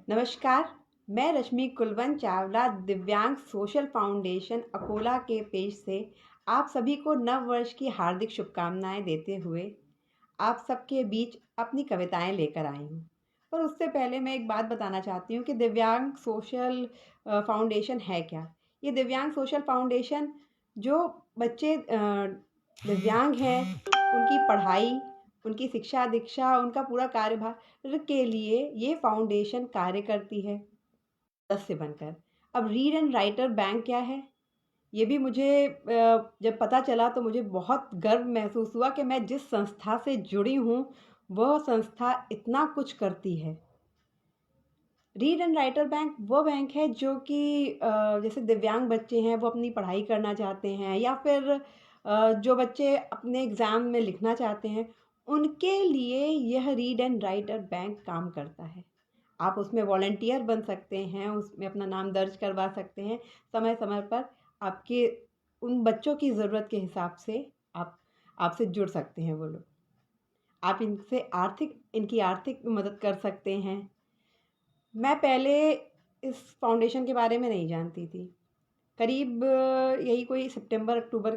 नमस्कार। मैं रश्मि कुलवंत चावला दिव्यांग सोशल फाउंडेशन अकोला के पेज से आप सभी को नव वर्ष की हार्दिक शुभकामनाएं देते हुए आप सबके बीच अपनी कविताएं लेकर आई हूँ। पर उससे पहले मैं एक बात बताना चाहती हूँ कि दिव्यांग सोशल फाउंडेशन है क्या। ये दिव्यांग सोशल फाउंडेशन जो बच्चे दिव्यांग हैं उनकी पढ़ाई, उनकी शिक्षा दीक्षा, उनका पूरा कार्यभार के लिए ये फाउंडेशन कार्य करती है सदस्य बनकर। अब रीड एंड राइटर बैंक क्या है, ये भी मुझे जब पता चला तो मुझे बहुत गर्व महसूस हुआ कि मैं जिस संस्था से जुड़ी हूँ वह संस्था इतना कुछ करती है। रीड एंड राइटर बैंक वो बैंक है जो कि जैसे दिव्यांग बच्चे हैं वो अपनी पढ़ाई करना चाहते हैं, या फिर जो बच्चे अपने एग्ज़ाम में लिखना चाहते हैं उनके लिए यह रीड एंड राइटर बैंक काम करता है। आप उसमें वॉलंटियर बन सकते हैं, उसमें अपना नाम दर्ज करवा सकते हैं। समय समय पर आपके उन बच्चों की ज़रूरत के हिसाब से आपसे जुड़ सकते हैं वो लोग। आप इनकी आर्थिक मदद कर सकते हैं। मैं पहले इस फाउंडेशन के बारे में नहीं जानती थी। करीब यही कोई सितंबर अक्टूबर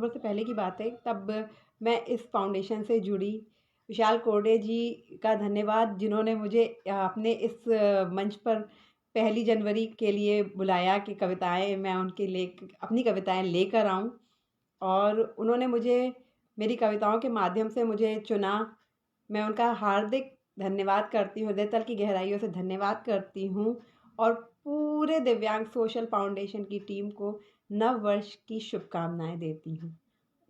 से पहले की बात है, तब मैं इस फाउंडेशन से जुड़ी। विशाल कोरडे जी का धन्यवाद जिन्होंने मुझे अपने इस मंच पर 1 जनवरी के लिए बुलाया कि कविताएं मैं अपनी कविताएं लेकर आऊं, और उन्होंने मुझे मेरी कविताओं के माध्यम से मुझे चुना। मैं उनका हार्दिक धन्यवाद करती हूँ, हृदय तल की गहराइयों से धन्यवाद करती हूँ, और पूरे दिव्यांग सोशल फाउंडेशन की टीम को नव वर्ष की शुभकामनाएं देती हूँ।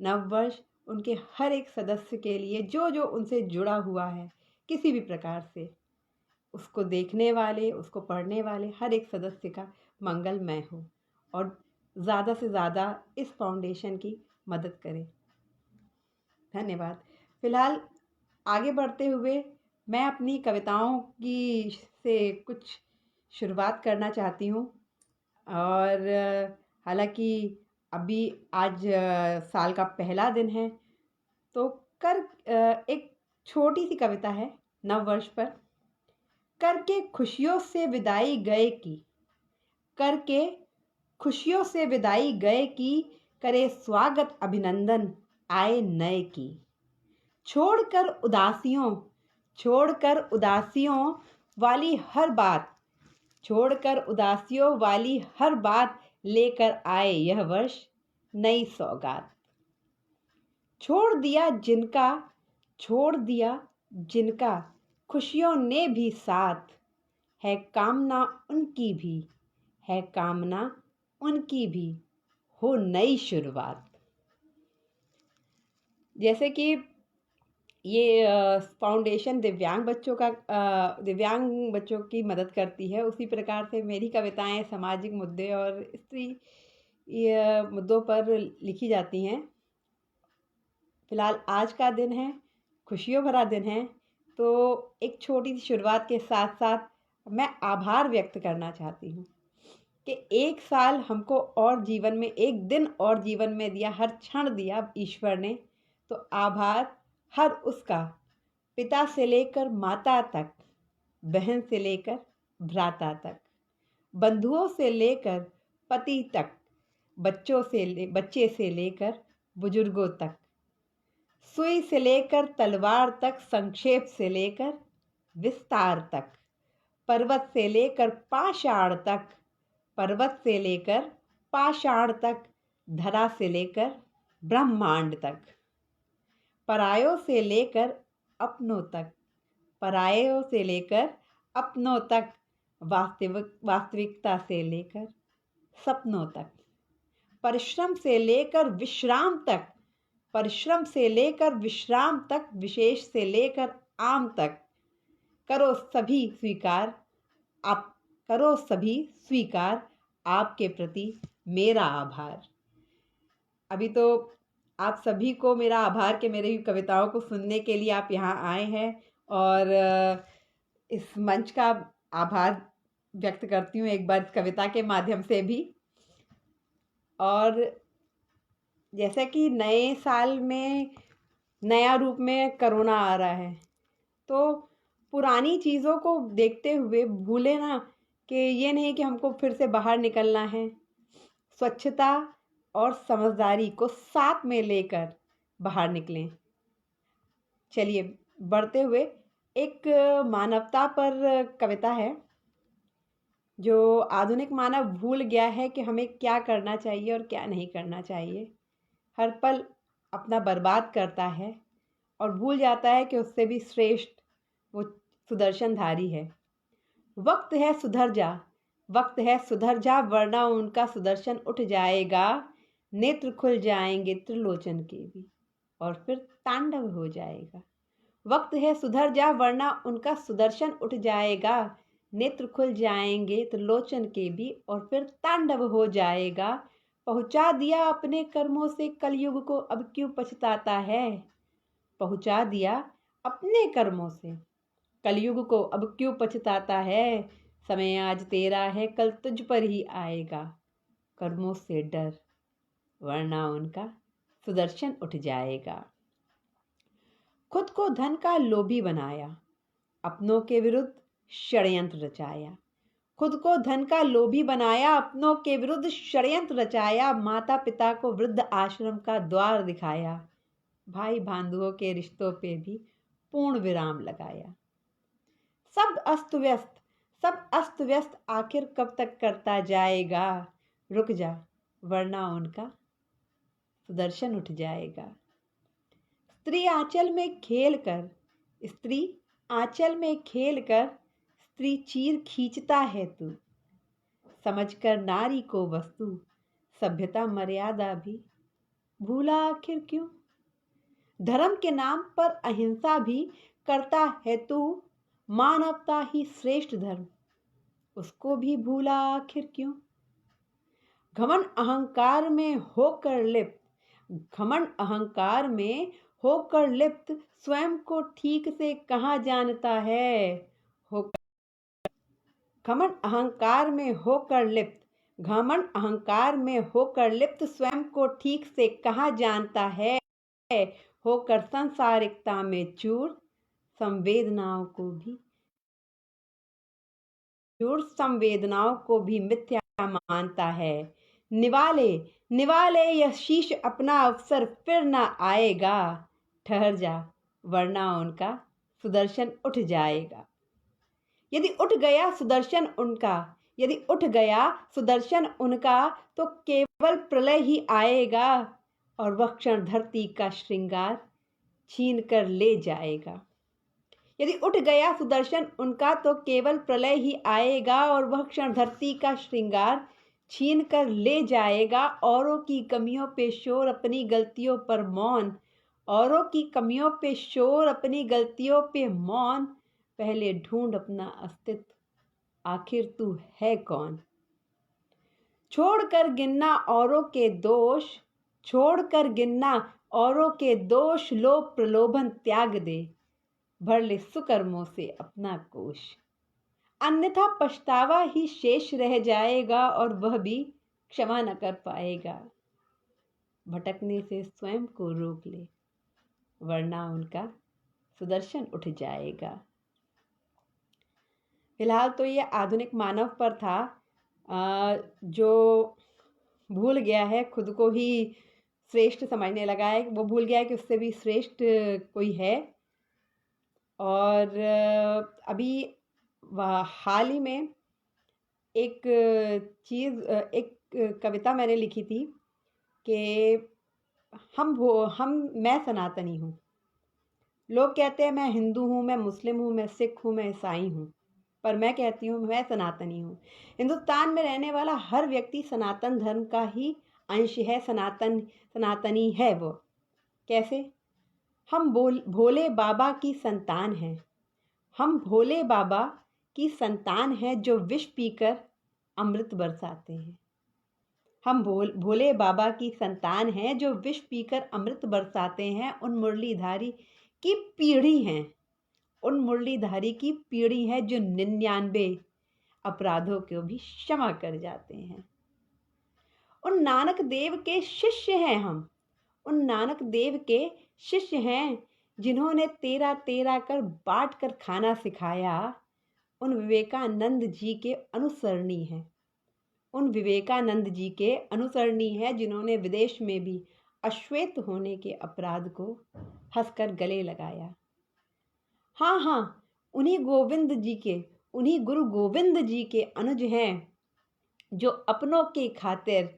नव वर्ष उनके हर एक सदस्य के लिए जो जो उनसे जुड़ा हुआ है किसी भी प्रकार से, उसको देखने वाले, उसको पढ़ने वाले हर एक सदस्य का मंगलमय हो, और ज़्यादा से ज़्यादा इस फाउंडेशन की मदद करें। धन्यवाद। फिलहाल आगे बढ़ते हुए मैं अपनी कविताओं की से कुछ शुरुआत करना चाहती हूँ। और हालांकि अभी आज साल का पहला दिन है, तो एक छोटी सी कविता है नव वर्ष पर। करके खुशियों से विदाई गए की, करके खुशियों से विदाई गए की, करे स्वागत अभिनंदन आए नए की। छोड़कर उदासियों छोड़कर उदासियों वाली हर बात, छोड़कर उदासियों वाली हर बात लेकर आए यह वर्ष नई सौगात। छोड़ दिया जिनका खुशियों ने भी साथ, है कामना उनकी भी, है कामना उनकी भी हो नई शुरुआत। जैसे कि ये फाउंडेशन दिव्यांग बच्चों की मदद करती है, उसी प्रकार से मेरी कविताएं सामाजिक मुद्दे और स्त्री मुद्दों पर लिखी जाती हैं। फिलहाल आज का दिन है, खुशियों भरा दिन है, तो एक छोटी सी शुरुआत के साथ साथ मैं आभार व्यक्त करना चाहती हूँ कि एक साल हमको और जीवन में, एक दिन और जीवन में दिया, हर क्षण दिया ईश्वर ने। तो आभार हर उसका, पिता से लेकर माता तक, बहन से लेकर भ्राता तक, बंधुओं से लेकर पति तक, बच्चे से लेकर बुजुर्गों तक, सुई से लेकर तलवार तक, संक्षेप से लेकर विस्तार तक, पर्वत से लेकर पाषाण तक, पर्वत से लेकर पाषाण तक, धरा से लेकर ब्रह्मांड तक, परायों से लेकर अपनों तक, परायों से लेकर अपनों तक, वास्तविकता से लेकर सपनों तक, परिश्रम से लेकर विश्राम तक, परिश्रम से लेकर विश्राम तक, विशेष से लेकर आम तक, करो सभी स्वीकार आपके प्रति मेरा आभार। अभी तो आप सभी को मेरा आभार कि मेरी कविताओं को सुनने के लिए आप यहाँ आए हैं, और इस मंच का आभार व्यक्त करती हूँ एक बार इस कविता के माध्यम से भी। और जैसे कि नए साल में नया रूप में कोरोना आ रहा है, तो पुरानी चीज़ों को देखते हुए भूले ना कि ये नहीं कि हमको फिर से बाहर निकलना है। स्वच्छता और समझदारी को साथ में लेकर बाहर निकलें। चलिए बढ़ते हुए, एक मानवता पर कविता है जो आधुनिक मानव भूल गया है कि हमें क्या करना चाहिए और क्या नहीं करना चाहिए। हर पल अपना बर्बाद करता है और भूल जाता है कि उससे भी श्रेष्ठ वो सुदर्शनधारी है। वक्त है सुधर जा, वक्त है सुधर जा, वरना उनका सुदर्शन उठ जाएगा। नेत्र खुल जाएंगे त्रिलोचन के भी और फिर तांडव हो जाएगा। वक्त है सुधर जा, वरना उनका सुदर्शन उठ जाएगा। नेत्र खुल जाएंगे त्रिलोचन के भी और फिर तांडव हो जाएगा। पहुंचा दिया अपने कर्मों से कलयुग को, अब क्यों पछताता है। पहुंचा दिया अपने कर्मों से कलयुग को, अब क्यों पछताता है। समय आज तेरा है, कल तुझ पर ही आएगा। कर्मों से डर, वरना उनका सुदर्शन उठ जाएगा। खुद को धन का लोभी बनाया, अपनों के विरुद्ध षड्यंत्र रचाया। खुद को धन का लोभी बनाया, अपनों के विरुद्ध षड्यंत्र रचाया। माता पिता को वृद्ध आश्रम का द्वार दिखाया। भाई बंधुओं के रिश्तों पे भी पूर्ण विराम लगाया। सब अस्त व्यस्त, सब अस्त व्यस्त, आखिर कब तक करता जाएगा। रुक जा, वरना उनका सुदर्शन उठ जाएगा। स्त्री आंचल में खेल कर, स्त्री आंचल में खेल कर, स्त्री चीर खींचता है तू। समझकर नारी को वस्तु, सभ्यता मर्यादा भी भूला आखिर क्यों। धर्म के नाम पर अहिंसा भी करता है तू। मानवता ही श्रेष्ठ धर्म, उसको भी भूला आखिर क्यों। घमंड अहंकार में होकर लिप्त, घमंड अहंकार में होकर लिप्त, स्वयं को ठीक से कहाँ जानता है। घमंड अहंकार में होकर लिप्त, घमंड अहंकार में होकर लिप्त, स्वयं को ठीक से कहाँ जानता है। होकर संसारिकता में चूर, संवेदनाओं को भी मिथ्या मानता है। निवाले निवाले यह शीश अपना, अवसर फिर न आएगा। ठहर जा, वरना उनका सुदर्शन उठ जाएगा। यदि उठ गया सुदर्शन उनका, यदि उठ गया सुदर्शन उनका, तो केवल प्रलय ही आएगा और वह क्षण धरती का श्रृंगार छीन कर ले जाएगा। यदि उठ गया सुदर्शन उनका, तो केवल प्रलय ही आएगा और वह क्षण धरती का श्रृंगार छीन कर ले जाएगा। औरों की कमियों पे शोर, अपनी गलतियों पर मौन, औरों की कमियों पे शोर, अपनी गलतियों पे मौन। पहले ढूंढ अपना अस्तित्व, आखिर तू है कौन। छोड़कर गिनना औरों के दोष, छोड़कर गिनना औरों के दोष, लोभ प्रलोभन त्याग दे, भर ले सुकर्मों से अपना कोष। अन्यथा पछतावा ही शेष रह जाएगा और वह भी क्षमा न कर पाएगा। भटकने से स्वयं को रोक ले, वरना उनका सुदर्शन उठ जाएगा। फिलहाल तो ये आधुनिक मानव पर था, जो भूल गया है, खुद को ही श्रेष्ठ समझने लगा है। वो भूल गया है कि उससे भी श्रेष्ठ कोई है। और अभी हाल ही में एक कविता मैंने लिखी थी कि मैं सनातनी हूँ। लोग कहते हैं मैं हिंदू हूँ, मैं मुस्लिम हूँ, मैं सिख हूँ, मैं ईसाई हूँ, पर मैं कहती हूँ मैं सनातनी हूँ। हिंदुस्तान में रहने वाला हर व्यक्ति सनातन धर्म का ही अंश है, सनातनी है वो। कैसे? हम भोले बाबा की संतान हैं, हम भोले बाबा की संतान हैं जो विष पीकर अमृत बरसाते हैं। हम भोले बाबा की संतान हैं जो विष पीकर अमृत बरसाते हैं। उन मुरलीधारी की पीढ़ी हैं, उन मुरलीधारी की पीढ़ी है जो 99 अपराधों को भी क्षमा कर जाते हैं। उन नानक देव के शिष्य हैं हम, उन नानक देव के शिष्य हैं जिन्होंने तेरा तेरा कर बांट कर खाना सिखाया, उन विवेकानंद जी के अनुसरणी हैं। उन विवेकानंद जी के अनुसरणी हैं जिन्होंने विदेश में भी अश्वेत होने के अपराध को हंसकर गले लगाया। हाँ हाँ, उन्हीं गुरु गोविंद जी के अनुज हैं, जो अपनों के खातिर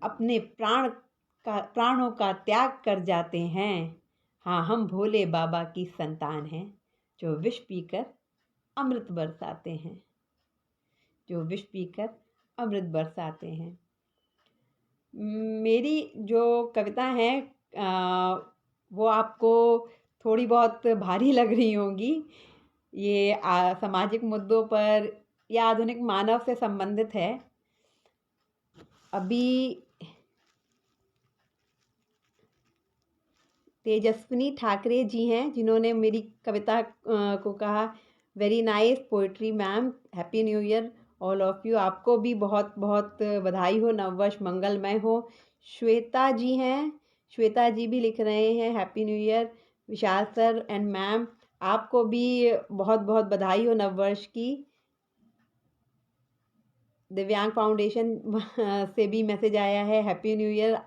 अपने प्राणों का त्याग कर जाते हैं। हाँ, हम भोले बाबा की संतान हैं, जो विष पीकर अमृत बरसाते हैं, जो विष पीकर अमृत बरसाते हैं। मेरी जो कविता है वो आपको थोड़ी बहुत भारी लग रही होंगी। ये सामाजिक मुद्दों पर या आधुनिक मानव से संबंधित है। अभी तेजस्विनी ठाकरे जी हैं जिन्होंने मेरी कविता को कहा, very nice poetry ma'am, happy new year all of you. आपको भी बहुत बहुत बधाई हो, नववर्ष मंगलमय हो। श्वेता जी हैं, श्वेता जी भी लिख रहे हैं happy new year. Vishal sir and ma'am, आपको भी बहुत बहुत बधाई हो नववर्ष की। दिव्यांग फाउंडेशन से भी मैसेज आया है हैप्पी न्यू ईयर,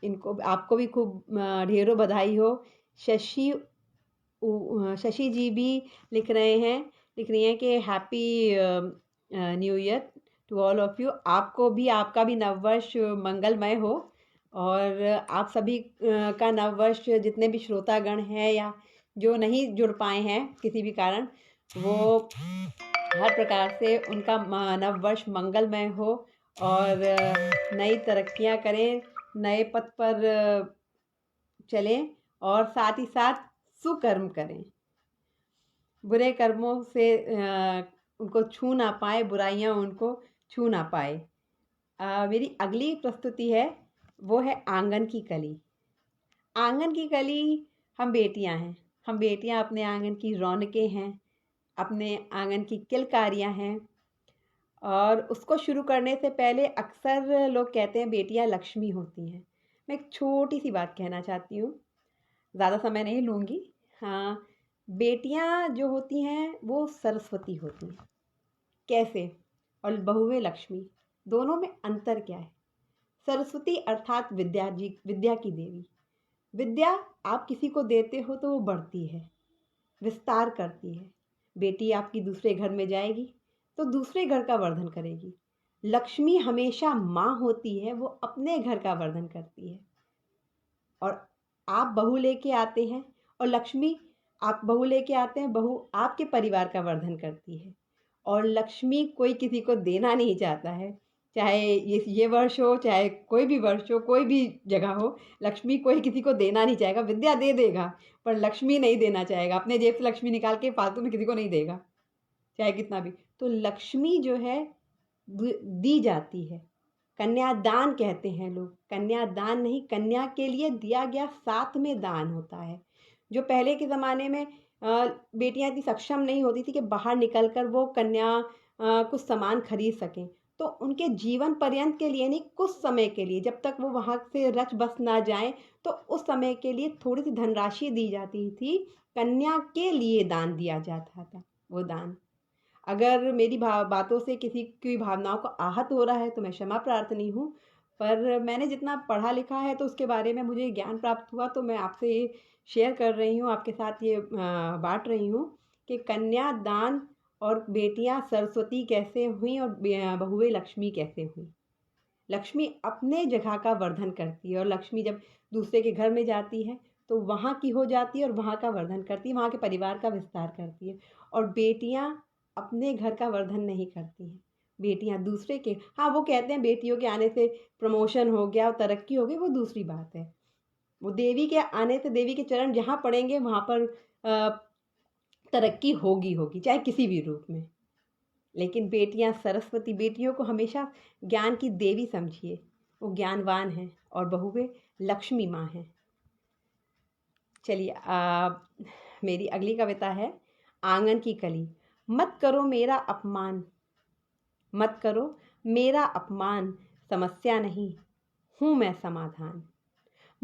इनको आपको भी खूब ढेरों बधाई हो। शशि जी भी लिख रही हैं कि happy new year to all of you. आपको भी, आपका भी नववर्ष मंगलमय हो। और आप सभी का नववर्ष, जितने भी श्रोतागण हैं या जो नहीं जुड़ पाए हैं किसी भी कारण, वो हर प्रकार से उनका नववर्ष मंगलमय हो और नई तरक्कियां करें, नए पथ पर चलें और साथ ही साथ सुकर्म करें, बुरे कर्मों से उनको छू ना पाए, बुराइयां उनको छू ना पाए। मेरी अगली प्रस्तुति है, वो है आंगन की कली। आंगन की कली हम बेटियां हैं, हम बेटियां अपने आंगन की रौनकें हैं, अपने आंगन की किलकारियां हैं। और उसको शुरू करने से पहले अक्सर लोग कहते हैं बेटियां लक्ष्मी होती हैं। मैं एक छोटी सी बात कहना चाहती हूँ, ज़्यादा समय नहीं लूँगी। हाँ, बेटियां जो होती हैं वो सरस्वती होती हैं। कैसे? और बहुएं लक्ष्मी, दोनों में अंतर क्या है? सरस्वती अर्थात विद्या की देवी। विद्या आप किसी को देते हो तो वो बढ़ती है, विस्तार करती है। बेटी आपकी दूसरे घर में जाएगी तो दूसरे घर का वर्धन करेगी। लक्ष्मी हमेशा माँ होती है, वो अपने घर का वर्धन करती है। और आप बहू लेके आते हैं और लक्ष्मी, आप बहू लेके आते हैं, बहू आपके परिवार का वर्धन करती है। और लक्ष्मी कोई किसी को देना नहीं चाहता है, चाहे ये वर्ष हो, चाहे कोई भी वर्ष हो, कोई भी जगह हो, लक्ष्मी कोई किसी को देना नहीं चाहेगा। विद्या दे देगा पर लक्ष्मी नहीं देना चाहेगा, अपने जेब से लक्ष्मी निकाल के फालतू में किसी को नहीं देगा, चाहे कितना भी। तो लक्ष्मी जो है दी जाती है, कन्यादान कहते हैं लोग, कन्यादान नहीं, कन्या के लिए दिया गया साथ में दान होता है। जो पहले के ज़माने में बेटियां इतनी सक्षम नहीं होती थी कि बाहर निकलकर वो कन्या कुछ सामान खरीद सकें, तो उनके जीवन पर्यंत के लिए नहीं, कुछ समय के लिए, जब तक वो वहाँ से रच बस ना जाएं, तो उस समय के लिए थोड़ी सी धनराशि दी जाती थी, कन्या के लिए दान दिया जाता था। वो दान, अगर मेरी बातों से किसी की भावनाओं को आहत हो रहा है तो मैं क्षमा प्रार्थनी हूँ, पर मैंने जितना पढ़ा लिखा है तो उसके बारे में मुझे ज्ञान प्राप्त हुआ, तो मैं आपसे ये शेयर कर रही हूँ, आपके साथ ये बांट रही हूँ कि कन्यादान और बेटियाँ सरस्वती कैसे हुई और बहुएं लक्ष्मी कैसे हुई। लक्ष्मी अपने जगह का वर्धन करती है, और लक्ष्मी जब दूसरे के घर में जाती है तो वहाँ की हो जाती है और वहाँ का वर्धन करती है, वहाँ के परिवार का विस्तार करती है। और बेटियाँ अपने घर का वर्धन नहीं करती हैं, बेटियां दूसरे के, हाँ वो कहते हैं बेटियों के आने से प्रमोशन हो गया और तरक्की हो गई, वो दूसरी बात है। वो देवी के आने से, देवी के चरण जहाँ पड़ेंगे वहाँ पर तरक्की होगी होगी, चाहे किसी भी रूप में। लेकिन बेटियां सरस्वती, बेटियों को हमेशा ज्ञान की देवी समझिए, वो ज्ञानवान हैं, और बहुएं लक्ष्मी माँ हैं। चलिए, मेरी अगली कविता है आंगन की कली। मत करो मेरा अपमान, मत करो मेरा अपमान, समस्या नहीं हूँ मैं समाधान।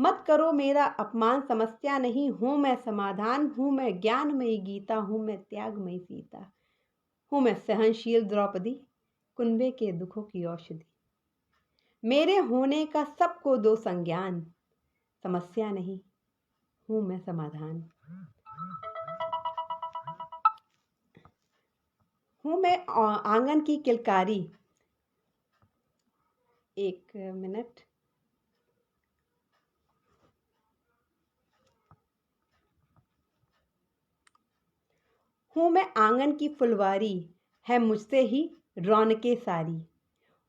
मत करो मेरा अपमान, समस्या नहीं हूँ मैं समाधान। हूँ मैं ज्ञानमयी गीता, हूँ मैं त्यागमयी सीता। हूँ मैं सहनशील द्रौपदी, कुंबे के दुखों की औषधि। मेरे होने का सबको दो संज्ञान, समस्या नहीं हूँ मैं समाधान। हूँ मैं आंगन की किलकारी। एक मिनट। हूँ मैं आंगन की फुलवारी, है मुझसे ही रौनकें सारी।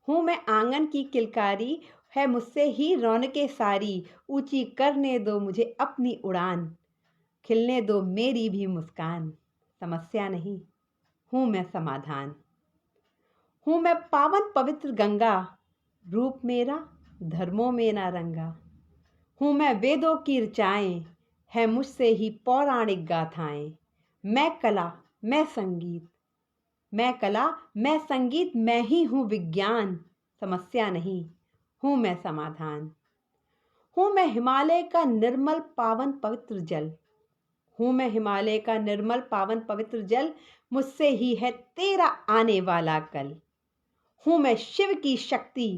हूँ मैं आंगन की किलकारी, है मुझसे ही रौनकें सारी। ऊंची करने दो मुझे अपनी उड़ान, खिलने दो मेरी भी मुस्कान। समस्या नहीं हूँ मैं समाधान। हूँ मैं पावन पवित्र गंगा, रूप मेरा धर्मों में ना रंगा। हूँ मैं वेदों की ऋचाएं, है मुझसे ही पौराणिक गाथाएं। मैं कला मैं संगीत, मैं कला मैं संगीत, मैं ही हूँ विज्ञान। समस्या नहीं हूँ मैं समाधान। हूँ मैं हिमालय का निर्मल पावन पवित्र जल। हूँ मैं हिमालय का निर्मल पावन पवित्र जल, मुझसे ही है तेरा आने वाला कल। हूँ मैं शिव की शक्ति,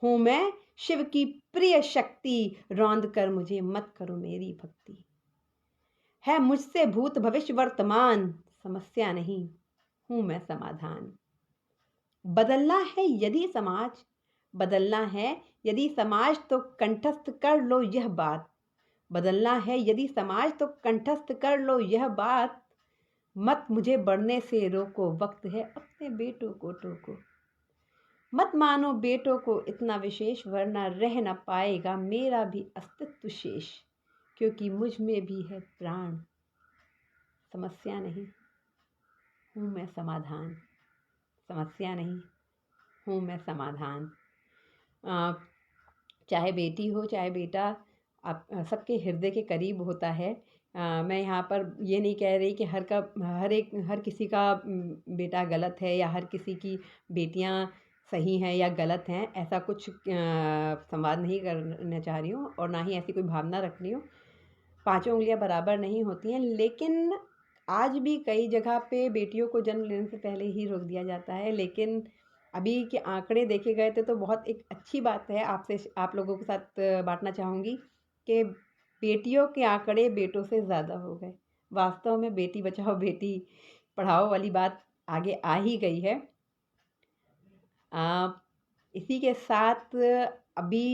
हूँ मैं शिव की प्रिय शक्ति। रौंद कर मुझे मत करो मेरी भक्ति। है मुझसे भूत भविष्य वर्तमान, समस्या नहीं हूँ मैं समाधान। बदलना है यदि समाज, बदलना है यदि समाज, तो कंठस्थ कर लो यह बात। बदलना है यदि समाज, तो कंठस्थ कर लो यह बात। मत मुझे बढ़ने से रोको, वक्त है अपने बेटों को टोको। मत मानो बेटों को इतना विशेष, वरना रह न पाएगा मेरा भी अस्तित्व शेष। क्योंकि मुझ में भी है प्राण, समस्या नहीं हूँ मैं समाधान। समस्या नहीं हूँ मैं समाधान। चाहे बेटी हो चाहे बेटा, आप सबके हृदय के करीब होता है। मैं यहाँ पर ये नहीं कह रही कि हर किसी का बेटा गलत है या हर किसी की बेटियाँ सही हैं या गलत हैं, ऐसा कुछ संवाद नहीं करना चाह रही हूँ और ना ही ऐसी कोई भावना रख रही हूँ। पांचों उंगलियां बराबर नहीं होती हैं, लेकिन आज भी कई जगह पे बेटियों को जन्म लेने से पहले ही रोक दिया जाता है। लेकिन अभी के आंकड़े देखे गए थे तो बहुत एक अच्छी बात है, आपसे आप लोगों के साथ बांटना चाहूँगी कि बेटियों के आंकड़े बेटों से ज़्यादा हो गए। वास्तव में बेटी बचाओ बेटी पढ़ाओ वाली बात आगे आ ही गई है। इसी के साथ अभी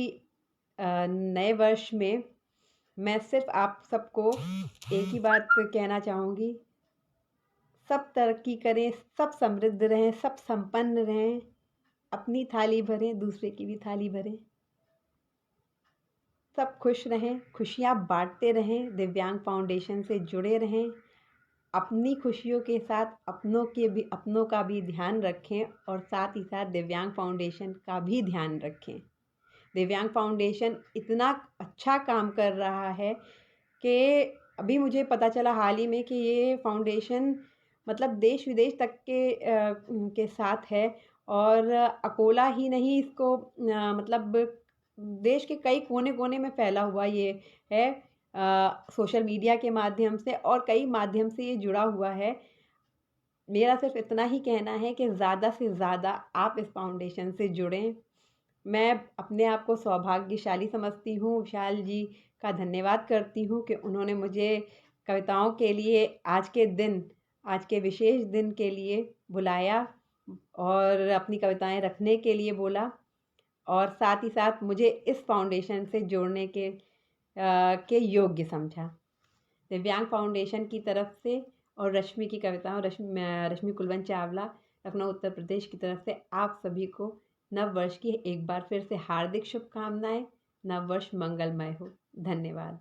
नए वर्ष में मैं सिर्फ आप सबको एक ही बात कहना चाहूँगी, सब तरक्की करें, सब समृद्ध रहें, सब संपन्न रहें, अपनी थाली भरें, दूसरे की भी थाली भरें, सब खुश रहें, खुशियाँ बांटते रहें, दिव्यांग फाउंडेशन से जुड़े रहें। अपनी खुशियों के साथ अपनों का भी ध्यान रखें और साथ ही साथ दिव्यांग फाउंडेशन का भी ध्यान रखें। दिव्यांग फाउंडेशन इतना अच्छा काम कर रहा है कि अभी मुझे पता चला हाल ही में कि ये फाउंडेशन मतलब देश विदेश तक के साथ है और अकोला ही नहीं, इसको मतलब देश के कई कोने कोने में फैला हुआ ये है। सोशल मीडिया के माध्यम से और कई माध्यम से ये जुड़ा हुआ है। मेरा सिर्फ इतना ही कहना है कि ज़्यादा से ज़्यादा आप इस फाउंडेशन से जुड़ें। मैं अपने आप को सौभाग्यशाली समझती हूँ, विशाल जी का धन्यवाद करती हूँ कि उन्होंने मुझे कविताओं के लिए आज के विशेष दिन के लिए बुलाया और अपनी कविताएं रखने के लिए बोला और साथ ही साथ मुझे इस फाउंडेशन से जोड़ने के योग्य समझा। दिव्यांग फाउंडेशन की तरफ से और रश्मि की कविताओं, रश्मि कुलवंत चावला, लखनऊ उत्तर प्रदेश की तरफ से आप सभी को नव वर्ष की एक बार फिर से हार्दिक शुभकामनाएं। नव वर्ष मंगलमय हो। धन्यवाद।